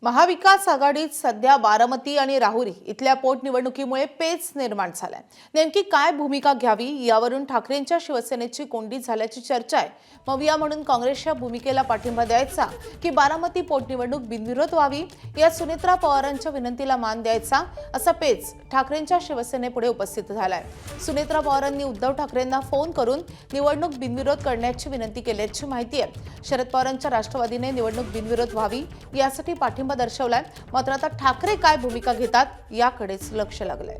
महाविकास आघाडीत सध्या बारामती आणि राहुरी इथल्या पोटनिवडणुकीमुळे पेच निर्माण झालाय। नेमकी काय भूमिका घ्यावी यावरून ठाकरेंच्या शिवसेनेची कोंडी झाल्याची चर्चा आहे। मग या म्हणून काँग्रेसच्या भूमिकेला पाठिंबा द्यायचा की बारामती पोटनिवडणूक बिनविरोध व्हावी या सुनेत्रा पवारांच्या विनंतीला मान द्यायचा असा पेच ठाकरेंच्या शिवसेनेपुढे उपस्थित झालाय। सुनेत्रा पवारांनी उद्धव ठाकरेंना फोन करून निवडणूक बिनविरोध करण्याची विनंती केल्याची माहिती आहे। शरद पवारांच्या राष्ट्रवादीने निवडणूक बिनविरोध व्हावी यासाठी पाठिंबा दर्शवलाय। मात्र आता ठाकरे काय भूमिका घेतात याकडेच लक्ष लागलंय।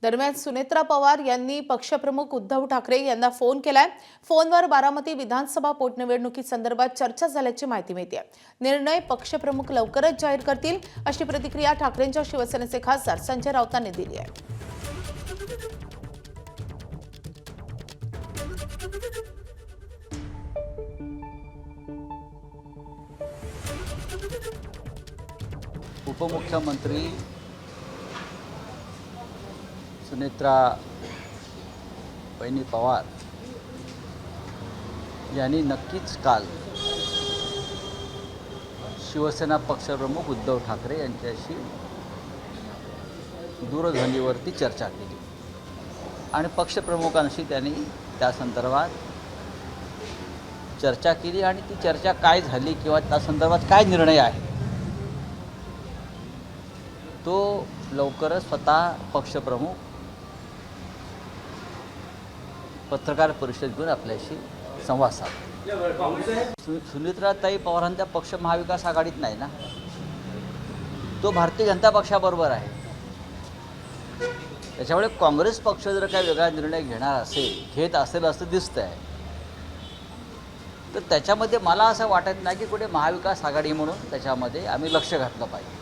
दरम्यान सुनेत्रा पवार यांनी पक्षप्रमुख उद्धव ठाकरे यांना फोन केलाय। फोनवर बारामती विधानसभा पोटनिवडणुकी संदर्भात चर्चा झाल्याची माहिती मिळते। निर्णय पक्षप्रमुख लवकरच जाहीर करतील अशी प्रतिक्रिया ठाकरेंच्या शिवसेनेचे खासदार संजय राऊतांनी दिली आहे। उपमुख्यमंत्री सुनेत्रा वहिनी पवार यांनी नक्कीच काल शिवसेना पक्षप्रमुख उद्धव ठाकरे यांच्याशी दूरध्वनीवरती चर्चा केली आणि पक्षप्रमुखांशी त्यांनी त्या संदर्भात चर्चा केली आणि ती चर्चा काय झाली किंवा त्या संदर्भात काय निर्णय आहे तो लवकरच स्वतः पक्षप्रमुख पत्रकार परिषद घेऊन आपल्याशी संवाद साधला। सुनेत्राताई पवारांचा पक्ष महाविकास आघाडीत नाही ना, तो भारतीय जनता पक्षाबरोबर आहे। त्याच्यामुळे काँग्रेस पक्ष जर काही वेगळा निर्णय घेत असेल असं दिसतंय तर त्याच्यामध्ये मला असं वाटत नाही की कुठे महाविकास आघाडी म्हणून त्याच्यामध्ये आम्ही लक्ष घातलं पाहिजे।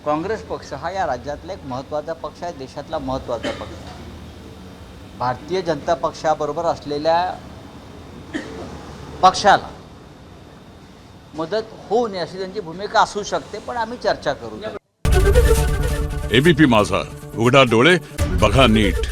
काँग्रेस पक्ष हा या राज्यातला एक महत्त्वाचा पक्ष आहे, देशातला महत्त्वाचा पक्ष आहे। भारतीय जनता पक्षाबरोबर असलेल्या पक्षाला मदत होऊ नये अशी त्यांची भूमिका असू शकते, पण आम्ही चर्चा करू। एबीपी माझा, उघडा डोळे बघा नीट।